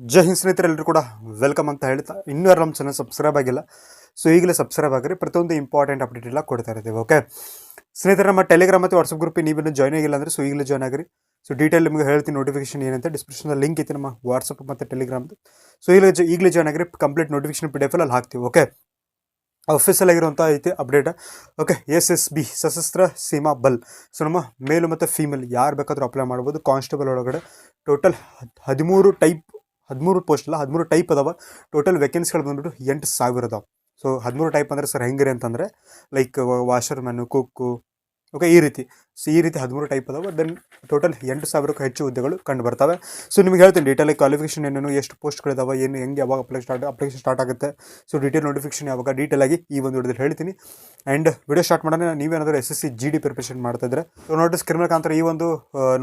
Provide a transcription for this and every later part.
ಜೈ ಹಿಂದ್ ಸ್ನೇಹಿತರೆ, ಎಲ್ಲರೂ ಕೂಡ ವೆಲ್ಕಮ್ ಅಂತ ಹೇಳ್ತಾ ಇನ್ನೂ ಯಾರು ನಮ್ಮ ಚಾನಲ್ ಸಬ್ಸ್ಕ್ರೈಬ್ ಆಗಿಲ್ಲ. ಸೊ ಈಗಲೇ ಸಬ್ಸ್ಕ್ರೈಬ್ ಆಗಿರಿ. ಪ್ರತಿಯೊಂದು ಇಂಪಾರ್ಟೆಂಟ್ ಅಪ್ಡೇಟ್ ಎಲ್ಲ ಕೊಡ್ತಾ ಇರ್ತೀವಿ. ಓಕೆ ಸ್ನೇಹಿತರೆ, ನಮ್ಮ ಟೆಲಿಗ್ರಾಮ್ ಮತ್ತು ವಾಟ್ಸಪ್ ಗ್ರೂಪ್ ನೀವೇನು ಜಾಯ್ನ್ ಆಗಿಲ್ಲ ಅಂದರೆ ಸೊ ಈಗಲೇ ಜಾಯ್ನ್ ಆಗಿರಿ. ಸೊ ಡೀಟೇಲ್ ನಿಮಗೆ ಹೇಳ್ತೀನಿ, ನೋಟಿಫಿಕೇಶನ್ ಏನಂತ ಡಿಸ್ಕ್ರಿಪ್ಷನಲ್ಲಿ ಲಿಂಕ್ ಐತೆ ನಮ್ಮ ವಾಟ್ಸಪ್ ಮತ್ತು ಟೆಲಿಗ್ರಾಮ್ದು. ಸೊ ಈಗಲೇ ಜಾಯ್ನ್ ಆಗಿರಿ. ಕಂಪ್ಲೀಟ್ ನೋಟಿಫಿಕೇಶನ್ PDF ಅಲ್ಲಿ ಹಾಕ್ತೀವಿ. ಓಕೆ ಅಫಿಷಿಯಲ್ ಆಗಿರುವಂಥ ಐತಿ ಅಪ್ಡೇಟ್. ಓಕೆ SSB ಸಶಸ್ತ್ರ ಸೀಮಾ ಬಲ್. ಸೊ ನಮ್ಮ ಮೇಲು ಮತ್ತು ಫೀಮೇಲ್ ಯಾರು ಬೇಕಾದರೂ ಅಪ್ಲೈ ಮಾಡ್ಬೋದು. ಕಾನ್ಸ್ಟೇಬಲ್ ಒಳಗಡೆ ಟೋಟಲ್ 13 ಪೋಸ್ಟ್ ಅಲ್ಲ, 13 ಟೈಪ್ ಅದಾವ. ಟೋಟಲ್ ವೇಕೆನ್ಸಿಗಳು ಬಂದ್ಬಿಟ್ಟು 8,000 ಅದಾವ. ಸೊ 13 ಟೈಪ್ ಅಂದರೆ ಸರ್ ಹೆಂಗಿರಿ ಅಂತಂದರೆ ಲೈಕ್ ವಾಷರ್ ಮ್ಯಾನು, ಕುಕ್ಕು, ಓಕೆ ಈ ರೀತಿ 13 ಟೈಪ್ ಅದಾವ. ದೆನ್ ಟೋಟಲ್ 8,000ಕ್ಕೂ ಹೆಚ್ಚು ಹುದ್ದೆಗಳು ಕಂಡು ಬರ್ತವೆ. ಸೊ ನಿಮ್ಗೆ ಹೇಳ್ತೀನಿ ಡೀಟೇಲಾಗಿ ಕ್ವಾಲಿಫಿಕೇಷನ್ ಏನೇನು, ಎಷ್ಟು ಪೋಸ್ಟ್ಗಳಿದಾವೆ, ಏನು ಹೆಂಗೆ, ಯಾವಾಗ ಅಪ್ಲಿಕೇಶನ್ ಸ್ಟಾರ್ಟ್ ಆಗುತ್ತೆ, ಸೊ ಡೀಟೇಲ್ ನೋಟಿಫಿಕೇಶನ್ ಯಾವಾಗ ಡೀಟೇಲಾಗಿ ಈ ಒಂದು ವಿಡಿಯೋದಲ್ಲಿ ಹೇಳ್ತೀನಿ. ಆ್ಯಂಡ್ ವಿಡಿಯೋ ಸ್ಟಾರ್ಟ್ ಮಾಡೋಣ. ನೀವೇನಾದರೂ SSC GD ಪ್ರಿಪ್ರೇಷನ್ ಮಾಡ್ತಾ ಇದ್ರೆ ಸೊ ನೋಟಿಸ್ ಕ್ರಿಮಿನಲ್ ಕಾಂತರ ಈ ಒಂದು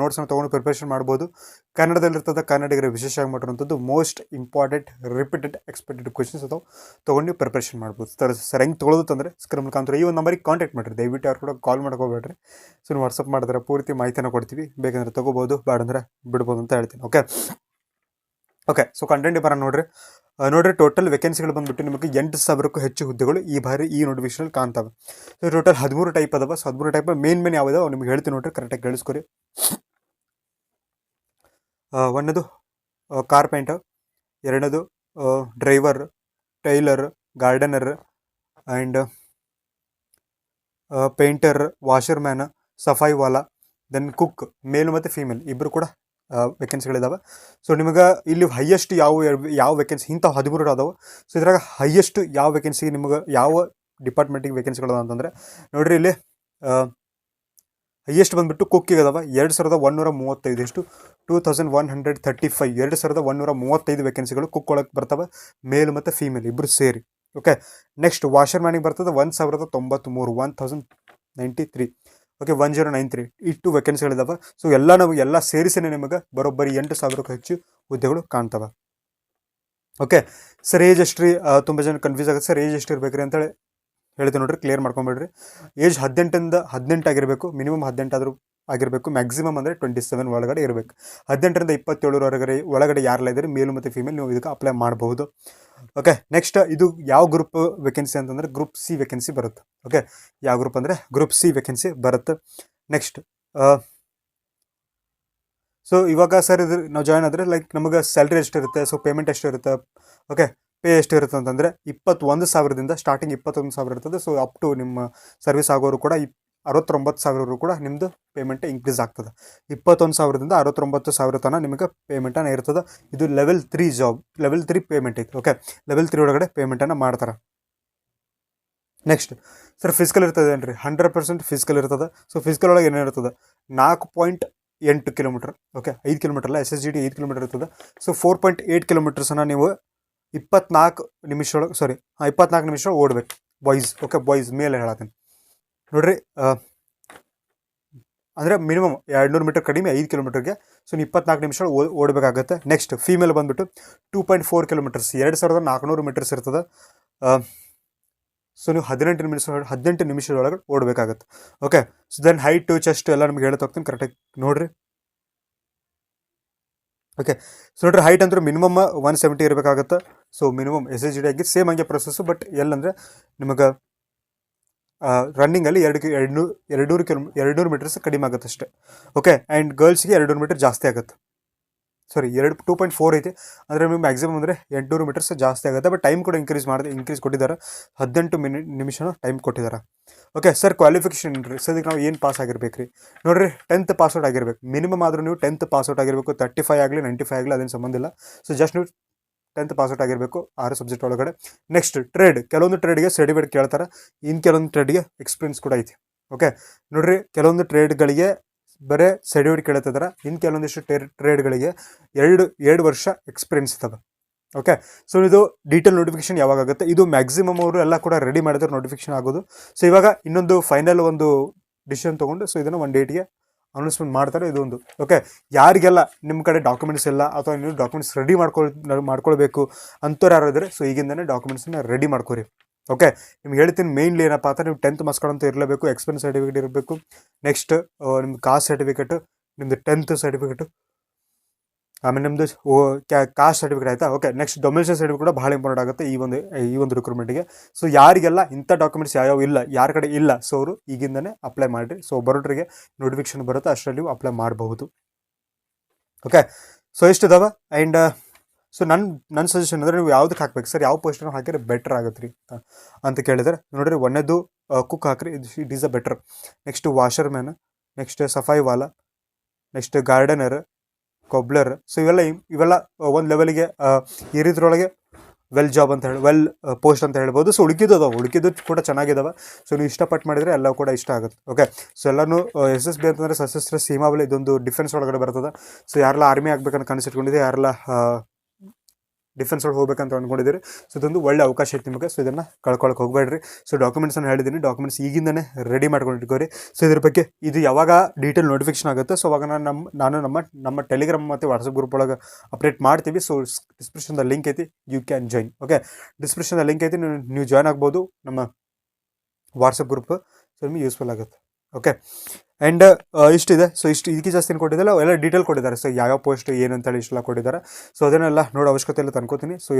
ನೋಟ್ಸ್ನ ತೊಗೊಂಡು ಪ್ರಿಪ್ರೇಷನ್ ಮಾಡ್ಬೋದು. ಕನ್ನಡದಲ್ಲಿರ್ತದೆ, ಕನ್ನಡಿಗರಿಗೆ ವಿಶೇಷವಾಗಿ ಮಾಡಿರುವಂಥದ್ದು most important repeated expected questions ಅಥವಾ ತೊಗೊಂಡು ನೀವು ಪ್ರಿಪ್ರೇಷನ್ ಮಾಡ್ಬೋದು. ಸರ್ ಹೆಂಗೆ ತೊಗೊಳ್ಳೋದು ಅಂದರೆ ಕ್ರಿಮಿನಲ್ ಕಾಂತರ ಈ ಒಂದು ನಂಬರಿಗೆ ಕಾಂಟ್ಯಾಕ್ಟ್ ಮಾಡಿರಿ. ದಯವಿಟ್ಟು ಯಾರು ಕೂಡ ಕಾಲ್ ಮಾಡ್ಕೋಬೇಡ್ರಿ. ಸೊ ನೀವು ವಾಟ್ಸಪ್ ಮಾಡಿದ್ರೆ ಪೂರ್ತಿ ಮಾಹಿತಿನ ಕೊಡ್ತೀವಿ. ಬೇಕಂದ್ರೆ ತೊಗೋಬೋದು, ಬೇಡಂದ್ರೆ ಬಿಡ್ಬೋದು ಅಂತ ಹೇಳ್ತೀನಿ. ಓಕೆ ಸೊ ಕಂಟೆಂಟ್ ಬರೋಣ ನೋಡ್ರಿ. ಟೋಟಲ್ ವೇಕೆನ್ಸಿಗಳು ಬಂದುಬಿಟ್ಟು ನಿಮಗೆ 8,000ಕ್ಕೂ ಹೆಚ್ಚು ಹುದ್ದೆಗಳು ಈ ಬಾರಿ ಈ ನೋಟಿಫಿಕೇಶನ್ ಕಾಣ್ತವೆ. ಸೊ ಟೋಟಲ್ 13 ಟೈಪ್ ಅದಾವ. ಸೊ 13 ಟೈಪ್ ಮೇನ್ ಯಾವುದಾವ ನಿಮ್ಗೆ ಹೇಳ್ತೀನಿ ನೋಡ್ರಿ, ಕರೆಕ್ಟಾಗಿ ಕೇಳಿಸ್ಕೊರಿ. ಒಂದನೇದು ಕಾರ್ಪೆಂಟರ್, ಎರಡನೇದು driver, tailor, gardener and painter, washer man, ಸಫಾಯಿ ವಾಲ, ದೆನ್ ಕುಕ್, ಮೇಲ್ ಮತ್ತು ಫೀಮೇಲ್ ಇಬ್ಬರು ಕೂಡ ವೇಕೆನ್ಸಿಗಳಿದ್ದಾವೆ. ಸೊ ನಿಮಗೆ ಇಲ್ಲಿ ಹೈಯೆಸ್ಟ್ ಯಾವ ವೇಕೆನ್ಸಿ ಇಂಥ 13 ಅದಾವೆ. ಸೊ ಇದ್ರಾಗ ಹೈಯೆಸ್ಟ್ ಯಾವ ವೇಕೆನ್ಸಿಗೆ ನಿಮಗೆ ಯಾವ ಡಿಪಾರ್ಟ್ಮೆಂಟಿಗೆ ವೇಕೆನ್ಸಿಗಳು ಅಂತಂದರೆ ನೋಡಿರಿ, ಇಲ್ಲಿ ಹೈಯೆಸ್ಟ್ ಬಂದುಬಿಟ್ಟು ಕುಕ್ಕಿಗೆ ಅದಾವೆ 2,135. ಎಷ್ಟು 2,135 2,135 ವೇಕೆನ್ಸಿಗಳು ಕುಕ್ ಒಳಗೆ ಬರ್ತವೆ, ಮೇಲ್ ಮತ್ತು ಫೀಮೇಲ್ ಇಬ್ಬರು ಸೇರಿ. ಓಕೆ ನೆಕ್ಸ್ಟ್ ವಾಷರ್ ಮ್ಯಾನಿಗೆ ಬರ್ತದೆ 1,093 1,093. ಓಕೆ 1093 ಇಷ್ಟು ವೇಕೆನ್ಸಿಗಳಿದಾವೆ. ಸೊ ಎಲ್ಲ ಸೇರಿಸಿನೇ ನಿಮಗೆ ಬರೋಬ್ಬರಿ 8,000ಕ್ಕೂ ಹೆಚ್ಚು ಹುದ್ದೆಗಳು ಕಾಣ್ತವೆ. ಓಕೆ ಸರ್ ಏಜ್ ಎಷ್ಟ್ರಿ, ತುಂಬ ಜನ ಕನ್ಫ್ಯೂಸ್ ಆಗುತ್ತೆ. ಸರ್ ಏಜ್ ಎಷ್ಟು ಇರಬೇಕ್ರಿ ಅಂತೇಳಿ ಹೇಳ್ತೀನಿ ನೋಡ್ರಿ, ಕ್ಲಿಯರ್ ಮಾಡ್ಕೊಂಬಿಡ್ರಿ. ಏಜ್ 18 ಆಗಿರಬೇಕು, ಮಿನಿಮಮ್ 18 ಆಗಿರಬೇಕು. ಮ್ಯಾಕ್ಸಿಮಮ್ ಅಂದರೆ 27 ಒಳಗಡೆ ಇರಬೇಕು. 18ರಿಂದ 27 ಒಳಗಡೆ ಯಾರೆಲ್ಲ ಇದ್ದಾರೆ ಮೇಲು ಮತ್ತು ಫೀಮೇಲ್, ನೀವು ಇದಕ್ಕೆ ಅಪ್ಲೈ ಮಾಡಬಹುದು. ಓಕೆ ನೆಕ್ಸ್ಟ್ ಇದು ಯಾವ ಗ್ರೂಪ್ ವೇಕೆನ್ಸಿ ಅಂತಂದರೆ ಗ್ರೂಪ್ C ವೇಕೆನ್ಸಿ ಬರುತ್ತೆ. ಓಕೆ ಯಾವ ಗ್ರೂಪ್ ಅಂದರೆ ಗ್ರೂಪ್ C ವೇಕೆನ್ಸಿ ಬರುತ್ತೆ. ನೆಕ್ಸ್ಟ್ ಸೊ ಇವಾಗ ಸರ್ ಇದು ನಾವು ಜಾಯ್ನ್ ಆದರೆ ಲೈಕ್ ನಮಗೆ ಸ್ಯಾಲ್ರಿ ಎಷ್ಟಿರುತ್ತೆ, ಸೊ ಪೇಮೆಂಟ್ ಎಷ್ಟಿರುತ್ತೆ, ಓಕೆ ಪೇ ಎಷ್ಟಿರುತ್ತೆ ಅಂತಂದರೆ 21,000ದಿಂದ ಸ್ಟಾರ್ಟಿಂಗ್ 21,000 ಇರ್ತದೆ. ಸೊ ಅಪ್ ಟು ನಿಮ್ಮ ಸರ್ವಿಸ್ ಆಗೋರು ಕೂಡ 69,000 ಕೂಡ ನಿಮ್ಮದು ಪೇಮೆಂಟ್ ಇನ್ಕ್ರೀಸ್ ಆಗ್ತದೆ. 21,000ದಿಂದ 69,000 ತನಕ ನಿಮಗೆ ಪೇಮೆಂಟನ್ನು ಇರ್ತದೆ. ಇದು ಲೆವೆಲ್ 3 ಜಾಬ್, ಲೆವೆಲ್ 3 ಪೇಮೆಂಟ್ ಐತೆ. ಓಕೆ ಲೆವೆಲ್ 3 ಒಳಗಡೆ ಪೇಮೆಂಟನ್ನು ಮಾಡ್ತಾರೆ. ನೆಕ್ಸ್ಟ್ ಸರ್ ಫಿಸಿಕಲ್ ಇರ್ತದೆ ಏನ್ರಿ, 100% ಫಿಸಿಕಲ್ ಇರ್ತದೆ. ಸೊ ಫಿಸಿಕಲ್ ಒಳಗೆ ಏನಿರ್ತದೆ 4.8 ಕಿಲೋಮೀಟರ್. ಓಕೆ 5 ಕಿಲೋಮೀಟರ್ ಅಲ್ಲ, SSGD 5 ಕಿಲೋಮೀಟರ್ ಇರ್ತದೆ. ಸೊ 4.8 ಕಿಲೋಮೀಟರ್ಸನ್ನು ನೀವು 24 ನಿಮಿಷ ಓಡಬೇಕು ಬಾಯ್ಸ್. ಓಕೆ ಬಾಯ್ಸ್ ಮೇಲೆ ಹೇಳತ್ತೀನಿ ನೋಡ್ರಿ, ಅಂದರೆ ಮಿನಿಮಮ್ 200 ಮೀಟರ್ ಕಡಿಮೆ 5 ಕಿಲೋಮೀಟರ್ಗೆ. ಸೊ 24 ನಿಮಿಷ ಓಡಬೇಕಾಗತ್ತೆ. ನೆಕ್ಸ್ಟ್ ಫೀಮೇಲ್ ಬಂದುಬಿಟ್ಟು 2.4 ಕಿಲೋಮೀಟರ್ಸ್ 2,400 ಮೀಟರ್ಸ್ ಇರ್ತದೆ. ಸೊ ನೀವು 18 ನಿಮಿಷದೊಳಗೆ ಓಡಬೇಕಾಗತ್ತೆ. Okay so then height chest ಎಲ್ಲ ನಿಮ್ಗೆ ಹೇಳ್ತಾ ಹೋಗ್ತೀನಿ, ಕರೆಕ್ಟಾಗಿ ನೋಡಿರಿ. ಓಕೆ ಸೊ ನೋಡ್ರಿ, ಹೈಟ್ ಅಂದ್ರೆ ಮಿನಿಮಮ್ 170 ಇರಬೇಕಾಗತ್ತೆ. ಸೊ ಮಿನಿಮಮ್ SSGD ಆಗಿ ಸೇಮ್ ಹಂಗೆ ಪ್ರೊಸೆಸ್ಸು, ಬಟ್ ಎಲ್ಲಂದರೆ ನಿಮಗೆ ರನ್ನಿಂಗಲ್ಲಿ 200 ಮೀಟರ್ಸ್ ಕಡಿಮೆ ಆಗುತ್ತೆ ಅಷ್ಟೇ. ಓಕೆ ಆ್ಯಂಡ್ ಗರ್ಲ್ಸ್ಗೆ 200 ಮೀಟರ್ ಜಾಸ್ತಿ ಆಗುತ್ತೆ. ಸಾರಿ 2.4 ಐತಿ, ಅಂದರೆ ನಿಮಗೆ ಮ್ಯಾಕ್ಸಿಮಮ್ ಅಂದರೆ 800 ಮೀಟರ್ಸ್ ಜಾಸ್ತಿ ಆಗುತ್ತೆ. ಬಟ್ ಟೈಮ್ ಕೂಡ ಇನ್ಕ್ರೀಸ್ ಕೊಟ್ಟಿದ್ದಾರೆ, 18 ನಿಮಿಷ ಟೈಮ್ ಕೊಟ್ಟಿದ್ದಾರೆ. ಓಕೆ ಸರ್ ಕ್ವಾಲಿಫಿಕೇಷನ್ ರೀ, ಸರ್ ನಾವು ಏನು ಪಾಸ್ ಆಗಿರ್ಬೇಕು ರೀ ನೋಡಿರಿ, 10th ಪಾಸ್ಔಟ್ ಆಗಿರ್ಬೇಕು. ಮಿನಿಮಮ್ ಆದರೂ ನೀವು 10th ಪಾಸ್ಔಟ್ ಆಗಿರಬೇಕು. 35 ಆಗಲಿ 95 ಆಗಲಿ ಅದೇನು ಸಂಬಂಧ ಇಲ್ಲ. ಸೊ ಜಸ್ಟ್ ನೀವು 10th ಪಾಸ್ಔಟ್ ಆಗಿರಬೇಕು 6 ಸಬ್ಜೆಕ್ಟ್ ಒಳಗಡೆ. ನೆಕ್ಸ್ಟ್ ಟ್ರೇಡ್, ಕೆಲವೊಂದು ಟ್ರೇಡ್ಗೆ ಸರ್ಟಿಫಿಕೇಟ್ ಕೇಳ್ತಾರೆ, ಇನ್ನು ಕೆಲವೊಂದು ಟ್ರೇಡ್ಗೆ ಎಕ್ಸ್ಪೀರಿಯನ್ಸ್ ಕೂಡ ಐತಿ. ಓಕೆ ನೋಡಿರಿ, ಕೆಲವೊಂದು ಟ್ರೇಡ್ಗಳಿಗೆ ಬರೀ ಸರ್ಟಿಫಿಕೇಟ್ ಕೇಳ್ತಿದ್ದಾರೆ, ಇನ್ನು ಕೆಲವೊಂದಿಷ್ಟು ಟ್ರೇಡ್ಗಳಿಗೆ 2 ವರ್ಷ ಎಕ್ಸ್ಪೀರಿಯನ್ಸ್ ಇರ್ತದೆ. ಓಕೆ ಸೊ ಇದು ಡೀಟೇಲ್ ನೋಟಿಫಿಕೇಶನ್ ಯಾವಾಗ ಆಗುತ್ತೆ, ಇದು ಮ್ಯಾಕ್ಸಿಮಮ್ ಅವರು ಎಲ್ಲ ಕೂಡ ರೆಡಿ ಮಾಡಿದ್ರೆ ನೋಟಿಫಿಕೇಶನ್ ಆಗೋದು. ಸೊ ಇವಾಗ ಇನ್ನೊಂದು ಫೈನಲ್ ಒಂದು ಡಿಸಿಷನ್ ತೊಗೊಂಡು ಸೊ ಇದನ್ನು ಒಂದು ಡೇಟ್ಗೆ ಅನೌನ್ಸ್ಮೆಂಟ್ ಮಾಡ್ತಾರೆ. ಇದೊಂದು ಓಕೆ ಯಾರಿಗೆಲ್ಲ ನಿಮ್ಮ ಕಡೆ ಡಾಕ್ಯುಮೆಂಟ್ಸ್ ಇಲ್ಲ ಅಥವಾ ನೀವು ಡಾಕ್ಯುಮೆಂಟ್ಸ್ ರೆಡಿ ಮಾಡ್ಕೊಳ್ಬೇಕು ಅಂಥವ್ರು ಯಾರು ಇದ್ದಾರೆ, ಸೊ ಈಗಿಂದನೇ ಡಾಕ್ಯುಮೆಂಟ್ಸನ್ನ ರೆಡಿ ಮಾಡ್ಕೊರಿ. ಓಕೆ ನಿಮ್ಗೆ ಹೇಳ್ತೀನಿ ಮೇನ್ಲಿ ಏನಪ್ಪ ಅಂತ, ನೀವು 10th ಮಾರ್ಕ್ಸ್ ಅಂತ ಇರಲೇಬೇಕು, ಎಕ್ಸ್ಪೀರಿಯನ್ಸ್ ಸರ್ಟಿಫಿಕೇಟ್ ಇರಬೇಕು. ನೆಕ್ಸ್ಟ್ ನಿಮ್ದು ಕಾಸ್ಟ್ ಸರ್ಟಿಫಿಕೇಟು, ನಿಮ್ಮದು 10th ಸರ್ಟಿಫಿಕೇಟು, ಆಮೇಲೆ ನಿಮ್ಮದು ಕಾಸ್ಟ್ ಸರ್ಟಿಫಿಕೇಟ್ ಆಯಿತಾ. ಓಕೆ, ನೆಕ್ಸ್ಟ್ ಡೊಮಿಸೈಲ್ ಸರ್ಟಿಫಿಕೇಟ್ ಕೂಡ ಭಾಳ ಇಂಪಾರ್ಟೆಂಟ್ ಆಗುತ್ತೆ ಈ ಒಂದು ರಿಕ್ರೂಟ್ಮೆಂಟಿಗೆ. ಸೊ ಯಾರಿಗೆಲ್ಲ ಇಂಥ ಡಾಕ್ಯುಮೆಂಟ್ಸ್ ಯಾವ್ಯಾವ ಇಲ್ಲ, ಯಾರ ಕಡೆ ಇಲ್ಲ, ಸೊ ಅವರು ಈಗಿಂದನೇ ಅಪ್ಲೈ ಮಾಡಿರಿ. ಸೊ ಬರೋಟ್ರಿಗೆ ನೋಟಿಫಿಕೇಶನ್ ಬರುತ್ತೆ, ಅಷ್ಟರಲ್ಲಿ ನೀವು ಅಪ್ಲೈ ಮಾಡಬಹುದು. ಓಕೆ, ಸೊ ಇಷ್ಟಿದಾವೆ. ಆ್ಯಂಡ್ ಸೊ ನನ್ನ ಸಜೆಷನ್ ಅಂದರೆ ನೀವು ಯಾವುದಕ್ಕೆ ಹಾಕ್ಬೇಕು ಸರ್, ಯಾವ ಪೋಸ್ಟನ್ನು ಹಾಕಿದ್ರೆ ಬೆಟರ್ ಆಗುತ್ತೆ ರೀ ಅಂತ ಕೇಳಿದರೆ ನೋಡಿರಿ, ಒಂದೇದು ಕುಕ್ ಹಾಕ್ರಿ, it is a better. Next washer man, next ಸಫಾಯಿ ವಾಲ, ನೆಕ್ಸ್ಟ್ ಗಾರ್ಡನರ್, ಕೊಬ್ಲರ್. ಸೊ ಇವೆಲ್ಲ ಒಂದು ಲೆವೆಲ್ಗೆ ಇರಿದ್ರೊಳಗೆ ವೆಲ್ ಜಾಬ್ ಅಂತ ವೆಲ್ ಪೋಸ್ಟ್ ಅಂತ ಹೇಳ್ಬೋದು. ಸೊ ಉಳಿಕಿದ್ದು ಕೂಡ ಚೆನ್ನಾಗಿದ್ದಾವೆ. ಸೊ ನೀವು ಇಷ್ಟಪಟ್ಟು ಮಾಡಿದರೆ ಎಲ್ಲ ಕೂಡ ಇಷ್ಟ ಆಗುತ್ತೆ. ಓಕೆ, ಸೊ ಎಲ್ಲನೂ SSB ಅಂತಂದರೆ ಸಶಸ್ತ್ರ ಸೀಮಾ ಬಲ, ಇದೊಂದು ಡಿಫೆನ್ಸ್ ಒಳಗಡೆ ಬರ್ತದೆ. ಸೊ ಯಾರೆಲ್ಲ ಆರ್ಮಿ ಆಗ್ಬೇಕಂತ ಕನಸಿಟ್ಕೊಂಡಿದೆ, ಯಾರೆಲ್ಲ ಡಿಫೆನ್ಸ್ ಒಳಗೆ ಹೋಗ್ಬೇಕಂತ ಅಂದ್ಕೊಂಡಿದ್ದೀರಿ, ಸೊ ಇದೊಂದು ಒಳ್ಳೆ ಅವಕಾಶ ಐತೆ ನಿಮಗೆ. ಸೊ ಇದನ್ನು ಕಳ್ಕೊಳಕ್ಕೆ ಹೋಗಬೇಡ್ರಿ. ಸೊ ಡಾಕ್ಯುಮೆಂಟ್ಸನ್ನು ಹೇಳಿದ್ದೀನಿ, ಡಾಕ್ಯುಮೆಂಟ್ಸ್ ಈಗಿಂದನೇ ರೆಡಿ ಮಾಡ್ಕೊಂಡಿಟ್ಕೋರಿ. ಸೊ ಇದ್ರ ಬಗ್ಗೆ ಇದು ಯಾವಾಗ ಡೀಟೇಲ್ ನೋಟಿಫಿಕೇಶನ್ ಆಗುತ್ತೆ, ಸೊ ಅವಾಗ ನಾನು ನಮ್ಮ ಟೆಲಿಗ್ರಾಮ್ ಮತ್ತು ವಾಟ್ಸಪ್ ಗ್ರೂಪ್ ಒಳಗೆ ಅಪ್ಡೇಟ್ ಮಾಡ್ತೀವಿ. ಸೊ ಡಿಸ್ಕ್ರಿಪ್ಷನ್ದ ಲಿಂಕ್ ಐತಿ, ಯು ಕ್ಯಾನ್ ಜಾಯಿನ್. ಓಕೆ, ಡಿಸ್ಕ್ರಿಪ್ಷನ್ದ ಲಿಂಕ್ ಐತಿ, ನೀವು ಜಾಯ್ನ್ ಆಗ್ಬೋದು ನಮ್ಮ ವಾಟ್ಸಪ್ ಗ್ರೂಪ್. ಸೊ ನಿಮಗೆ ಯೂಸ್ಫುಲ್ ಆಗುತ್ತೆ. ಓಕೆ, ಆ್ಯಂಡ್ ಇಷ್ಟಿದೆ. ಸೊ ಇದಕ್ಕೆ ಜಾಸ್ತಿ ಏನು ಕೊಟ್ಟಿದ್ದಾರೆ, ಎಲ್ಲ ಡೀಟೇಲ್ ಕೊಟ್ಟಿದ್ದಾರೆ. ಸೊ ಯಾವ ಪೋಸ್ಟ್ ಏನು ಅಂತೇಳಿ ಇಷ್ಟೆಲ್ಲ ಕೊಟ್ಟಿದ್ದಾರೆ. ಸೊ ಅದನ್ನೆಲ್ಲ ನೋಡೋ ಅವಶ್ಯಕತೆ ಇಲ್ಲ ತಂದ್ಕೋತೀನಿ. ಸೊ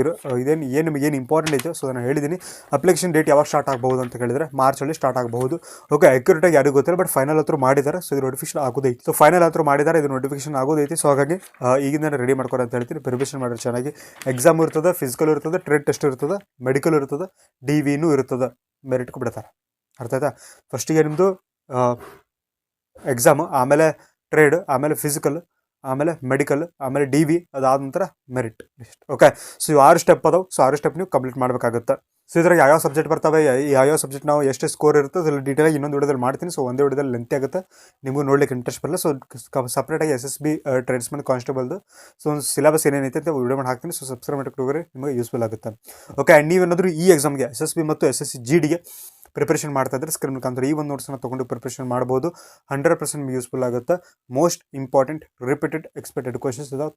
ನಿಮಗೇನು ಇಂಪಾರ್ಟೆಂಟ್ ಐತೆ, ಸೊ ನಾನು ಹೇಳಿದ್ದೀನಿ. ಅಪ್ಲಿಕೇಶನ್ ಡೇಟ್ ಯಾವಾಗ ಸ್ಟಾರ್ಟ್ ಆಗ್ಬೋದು ಅಂತ ಕೇಳಿದರೆ ಮಾರ್ಚಲ್ಲಿ ಸ್ಟಾರ್ಟ್ ಆಗಬಹುದು. ಓಕೆ, ಅಕ್ಯುರೇಟಾಗಿ ಯಾರಿಗೂ ಗೊತ್ತಿಲ್ಲ, ಬಟ್ ಫೈನಲ್ ಹತ್ರ ಮಾಡಿದ್ದಾರೆ. ಸೊ ಇದು ನೋಟಿಫಿಕೇಶನ್ ಆಗೋದೈತಿ. ಸೊ ಫೈನಲ್ ಹತ್ರ ಮಾಡಿದ್ದಾರೆ, ಇದು ನೋಟಿಫಿಕೇಶನ್ ಆಗೋದೈತಿ. ಸೊ ಹಾಗಾಗಿ ಈಗಿಂದ ರೆಡಿ ಮಾಡ್ಕೊರ ಅಂತ ಹೇಳ್ತೀನಿ. ಪ್ರಿಪರೇಷನ್ ಮಾಡಿದ್ರೆ ಚೆನ್ನಾಗಿ. ಎಕ್ಸಾಮ್ ಇರ್ತದೆ, ಫಿಸಿಕಲ್ ಇರ್ತದೆ, ಟ್ರೇಡ್ ಟೆಸ್ಟ್ ಇರ್ತದೆ, ಮೆಡಿಕಲ್ ಇರ್ತದೆ, DVನೂ ಇರ್ತದೆ, ಮೆರಿಟ್ಗೂ ಬಿಡ್ತಾರೆ. ಅರ್ಥ ಆಯ್ತಾ? ಫಸ್ಟಿಗೆ ನಿಮ್ಮದು ಎಕ್ಸಾಮು, ಆಮೇಲೆ ಟ್ರೇಡ್, ಆಮೇಲೆ ಫಿಸಿಕಲ್, ಆಮೇಲೆ ಮೆಡಿಕಲ್, ಆಮೇಲೆ DV, ಅದಾದ ನಂತರ merit list. Okay, so 6 step ಅದಾವೆ. ಸೊ 6 ಸ್ಟೆಪ್ ನೀವು ಕಂಪ್ಲೀಟ್ ಮಾಡಬೇಕಾಗುತ್ತೆ. ಸೊ ಇದ್ರಾಗ ಯಾವ ಸಬ್ಜೆಕ್ಟ್ ಬರ್ತವೆ, ಯಾವ ಸಬ್ಜೆಕ್ಟ್ ನಾವು ಎಷ್ಟು ಸ್ಕೋರ್ ಇರುತ್ತೆ, ಅದ್ರಲ್ಲಿ ಡೀಟೇಲಾಗಿ ಇನ್ನೊಂದು ವಿಡಿಯೋದಲ್ಲಿ ಮಾಡ್ತೀನಿ. ಸೊ ಒಂದೇ ವಿಡಿಯೋದಲ್ಲಿ ಲೆಂತ್ ಆಗುತ್ತೆ, ನಿಮಗೂ ನೋಡ್ಲಿಕ್ಕೆ ಇಂಟ್ರೆಸ್ಟ್ ಬರಲ್ಲ. ಸೊ ಸಪ್ರೇಟಾಗಿ SSB ಟ್ರೇಡ್ಸ್ಮನ್ ಕಾನ್ಸ್ಟೇಬಲ್ದು ಸೊ ಒಂದು ಸಿಲೆಬಸ್ ಏನೇನೈತೆ ಅಂತ ವಿಡಿಯೋ ಮಾಡಿ ಹಾಕ್ತೀನಿ. ಸೊ ಸಬ್ಸ್ಕ್ರೈಬ್ ಮಾಡ್ಕೊಂಡು ನಿಮಗೆ ಯೂಸ್ಫುಲ್ ಆಗುತ್ತೆ. ಓಕೆ, ಆ್ಯಂಡ್ ನೀವೇನಾದರೂ ಈ ಎಕ್ಸಾಮ್ಗೆ SSB ಮತ್ತು SSC GDಗೆ ಪ್ರಿಪ್ರೇಷನ್ ಮಾಡ್ತಾ ಇದ್ರೆ ಸ್ಕ್ರೀನ್ ಮುಖಾಂತರ ಈ ಒಂದು ನೋಟ್ಸನ್ನು ತೊಗೊಂಡು ಪ್ರಿಪ್ರೇಷನ್ ಮಾಡ್ಬೋದು. 100% ಯೂಸ್ಫುಲ್ ಆಗುತ್ತೆ. Most important repeated expected questions ಇದಾವೆ,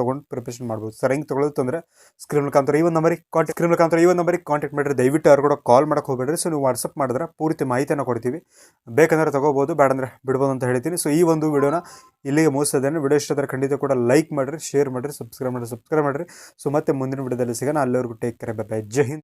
ತೊಗೊಂಡು ಪ್ರಿಪ್ರೇಷನ್ ಮಾಡ್ಬೋದು. ಸರ್ ಹೆಂಗೆ ತೊಗೊಳ್ಳೋದು ಅಂದರೆ ಸ್ಕ್ರೀನ್ ಮುಖಾಂತರ ಈ ಒಂದು ನಂಬರಿಗೆ ಕಾಂಟ್ಯಾಕ್ಟ್ ಮಾಡಿದ್ರೆ ದಯವಿಟ್ಟು ಯಾರು ಕೂಡ ಕಾಲ್ ಮಾಡೋಕೆ ಹೋಗಬೇಡ್ರಿ. ಸೊ ನೀವು ವಾಟ್ಸಪ್ ಮಾಡಿದ್ರೆ ಪೂರ್ತಿ ಮಾಹಿತಿಯನ್ನು ಕೊಡ್ತೀವಿ. ಬೇಕಂದ್ರೆ ತೊಗೋಬೋದು, ಬೇಡಂದ್ರೆ ಬಿಡ್ಬೋದು ಅಂತ ಹೇಳ್ತೀನಿ. ಸೊ ಈ ಒಂದು ವಿಡಿಯೋನ ಇಲ್ಲಿಗೆ ಮುಗಿಸ್ತೇನೆ. ವಿಡಿಯೋ ಇಷ್ಟ ಆದರೆ ಖಂಡಿತ ಕೂಡ ಲೈಕ್ ಮಾಡಿರಿ, ಶೇರ್ ಮಾಡಿರಿ, ಸಬ್ಸ್ಕ್ರೈಬ್ ಮಾಡಿರಿ. ಸೊ ಮತ್ತೆ ಮುಂದಿನ ವಿಡಿಯೋದಲ್ಲಿ ಸಿಗೋಣ. ಅಲ್ಲಿವರೆಗೂ ಟೇಕ್ ಕೇರ್, ಬೈ ಬೈ, ಜೈ ಹಿಂದ್.